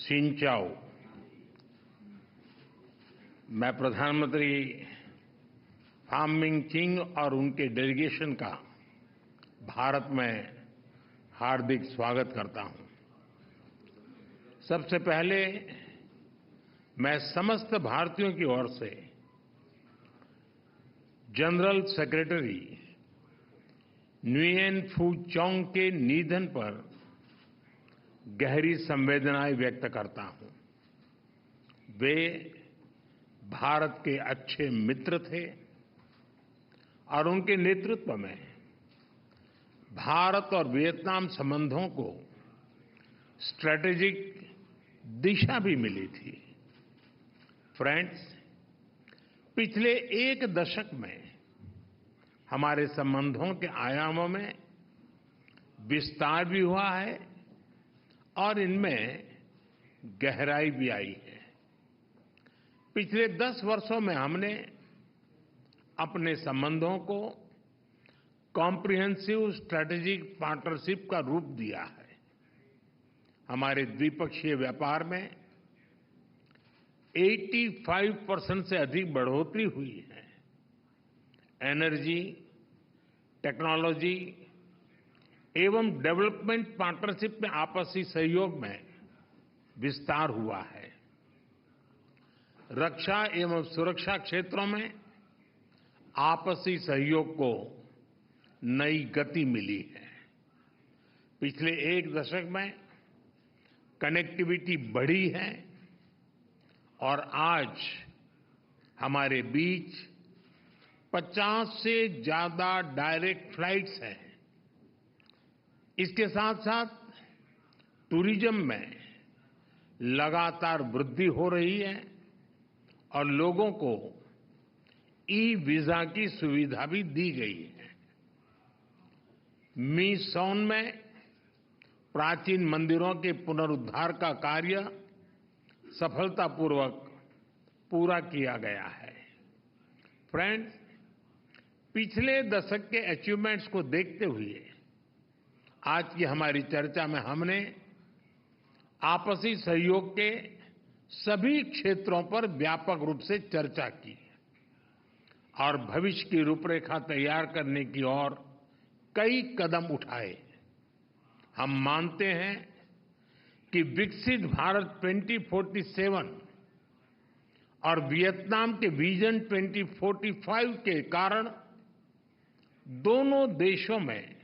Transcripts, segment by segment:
सिंचाओ। मैं प्रधानमंत्री फार्मिंग चिंग और उनके डेलीगेशन का भारत में हार्दिक स्वागत करता हूं। सबसे पहले मैं समस्त भारतीयों की ओर से जनरल सेक्रेटरी न्युयेन फू चांग के निधन पर गहरी संवेदनाएं व्यक्त करता हूं। वे भारत के अच्छे मित्र थे और उनके नेतृत्व में भारत और वियतनाम संबंधों को स्ट्रैटेजिक दिशा भी मिली थी। फ्रेंड्स, पिछले एक दशक में हमारे संबंधों के आयामों में विस्तार भी हुआ है और इनमें गहराई भी आई है। पिछले 10 वर्षों में हमने अपने संबंधों को कॉम्प्रिहेंसिव स्ट्रैटेजिक पार्टनरशिप का रूप दिया है। हमारे द्विपक्षीय व्यापार में 85% से अधिक बढ़ोतरी हुई है। एनर्जी, टेक्नोलॉजी एवं डेवलपमेंट पार्टनरशिप में आपसी सहयोग में विस्तार हुआ है। रक्षा एवं सुरक्षा क्षेत्रों में आपसी सहयोग को नई गति मिली है। पिछले एक दशक में कनेक्टिविटी बढ़ी है और आज हमारे बीच 50 से ज्यादा डायरेक्ट फ्लाइट्स हैं। इसके साथ साथ टूरिज्म में लगातार वृद्धि हो रही है और लोगों को ई वीजा की सुविधा भी दी गई है। मी सोन में प्राचीन मंदिरों के पुनरुद्धार का कार्य सफलतापूर्वक पूरा किया गया है। फ्रेंड्स, पिछले दशक के अचीवमेंट्स को देखते हुए आज की हमारी चर्चा में हमने आपसी सहयोग के सभी क्षेत्रों पर व्यापक रूप से चर्चा की और भविष्य की रूपरेखा तैयार करने की ओर कई कदम उठाए। हम मानते हैं कि विकसित भारत 2047 और वियतनाम के विजन 2045 के कारण दोनों देशों में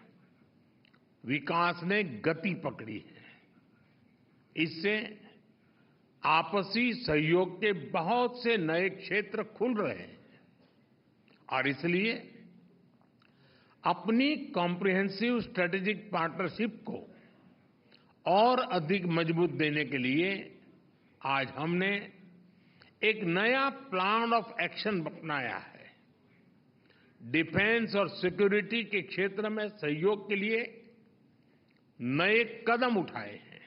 विकास ने गति पकड़ी है। इससे आपसी सहयोग के बहुत से नए क्षेत्र खुल रहे हैं और इसलिए अपनी कॉम्प्रिहेंसिव स्ट्रैटेजिक पार्टनरशिप को और अधिक मजबूत देने के लिए आज हमने एक नया प्लान ऑफ एक्शन अपनाया है। डिफेंस और सिक्योरिटी के क्षेत्र में सहयोग के लिए नए कदम उठाए हैं।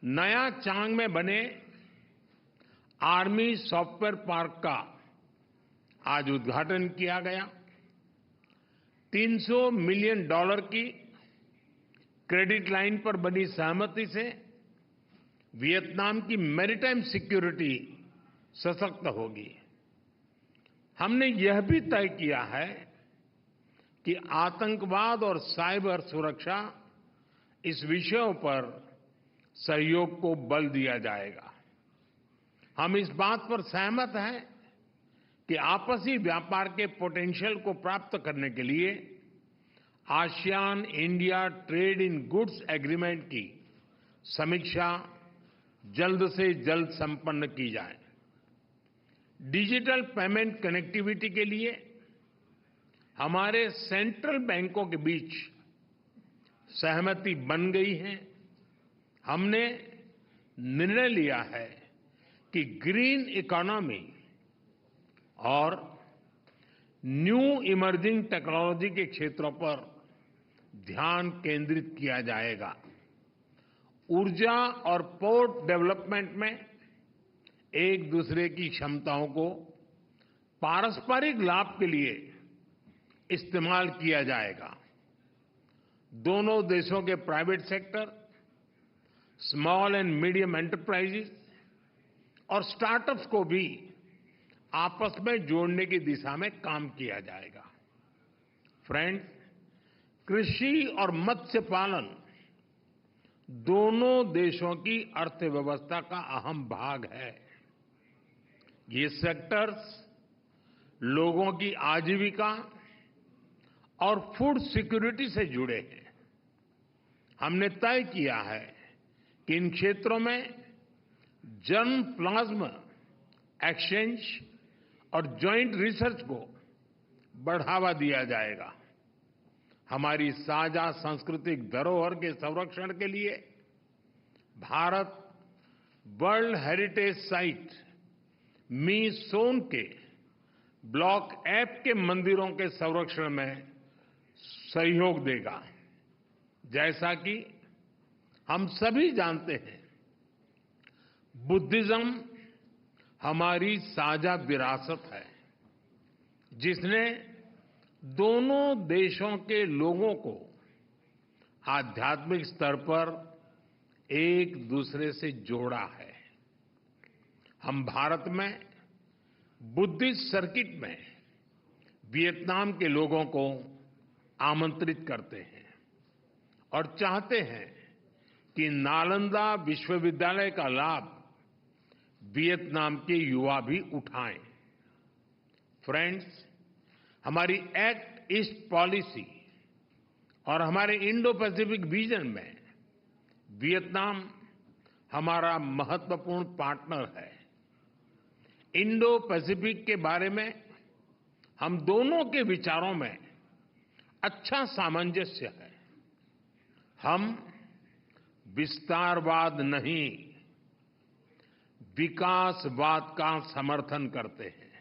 नया चांग में बने आर्मी सॉफ्टवेयर पार्क का आज उद्घाटन किया गया। $300 मिलियन की क्रेडिट लाइन पर बनी सहमति से वियतनाम की मैरीटाइम सिक्योरिटी सशक्त होगी। हमने यह भी तय किया है कि आतंकवाद और साइबर सुरक्षा इस विषयों पर सहयोग को बल दिया जाएगा। हम इस बात पर सहमत हैं कि आपसी व्यापार के पोटेंशियल को प्राप्त करने के लिए ASEAN India trade in goods agreement की समीक्षा जल्द से जल्द संपन्न की जाए। डिजिटल पेमेंट कनेक्टिविटी के लिए हमारे सेंट्रल बैंकों के बीच सहमति बन गई है। हमने निर्णय लिया है कि ग्रीन इकोनॉमी और न्यू इमर्जिंग टेक्नोलॉजी के क्षेत्रों पर ध्यान केंद्रित किया जाएगा। ऊर्जा और पोर्ट डेवलपमेंट में एक दूसरे की क्षमताओं को पारस्परिक लाभ के लिए इस्तेमाल किया जाएगा। दोनों देशों के private sector, small and medium enterprises और स्टार्टअप्स को भी आपस में जोड़ने की दिशा में काम किया जाएगा। फ्रेंड्स, कृषि और मत्स्य पालन दोनों देशों की अर्थव्यवस्था का अहम भाग है। ये सेक्टर्स लोगों की आजीविका और फूड सिक्योरिटी से जुड़े हैं। हमने तय किया है कि इन क्षेत्रों में जर्म प्लाज्मा एक्सचेंज और जॉइंट रिसर्च को बढ़ावा दिया जाएगा। हमारी साझा सांस्कृतिक धरोहर के संरक्षण के लिए भारत वर्ल्ड हेरिटेज साइट मीसोन के ब्लॉक एप के मंदिरों के संरक्षण में सहयोग देगा। जैसा कि हम सभी जानते हैं, बुद्धिज्म हमारी साझा विरासत है, जिसने दोनों देशों के लोगों को आध्यात्मिक स्तर पर एक दूसरे से जोड़ा है। हम भारत में बुद्धिस्ट सर्किट में वियतनाम के लोगों को आमंत्रित करते हैं और चाहते हैं कि नालंदा विश्वविद्यालय का लाभ वियतनाम के युवा भी उठाएं। फ्रेंड्स, हमारी एक्ट ईस्ट पॉलिसी और हमारे इंडो पैसिफिक विजन में वियतनाम हमारा महत्वपूर्ण पार्टनर है। इंडो पैसिफिक के बारे में हम दोनों के विचारों में अच्छा सामंजस्य है। हम विस्तारवाद नहीं, विकासवाद का समर्थन करते हैं।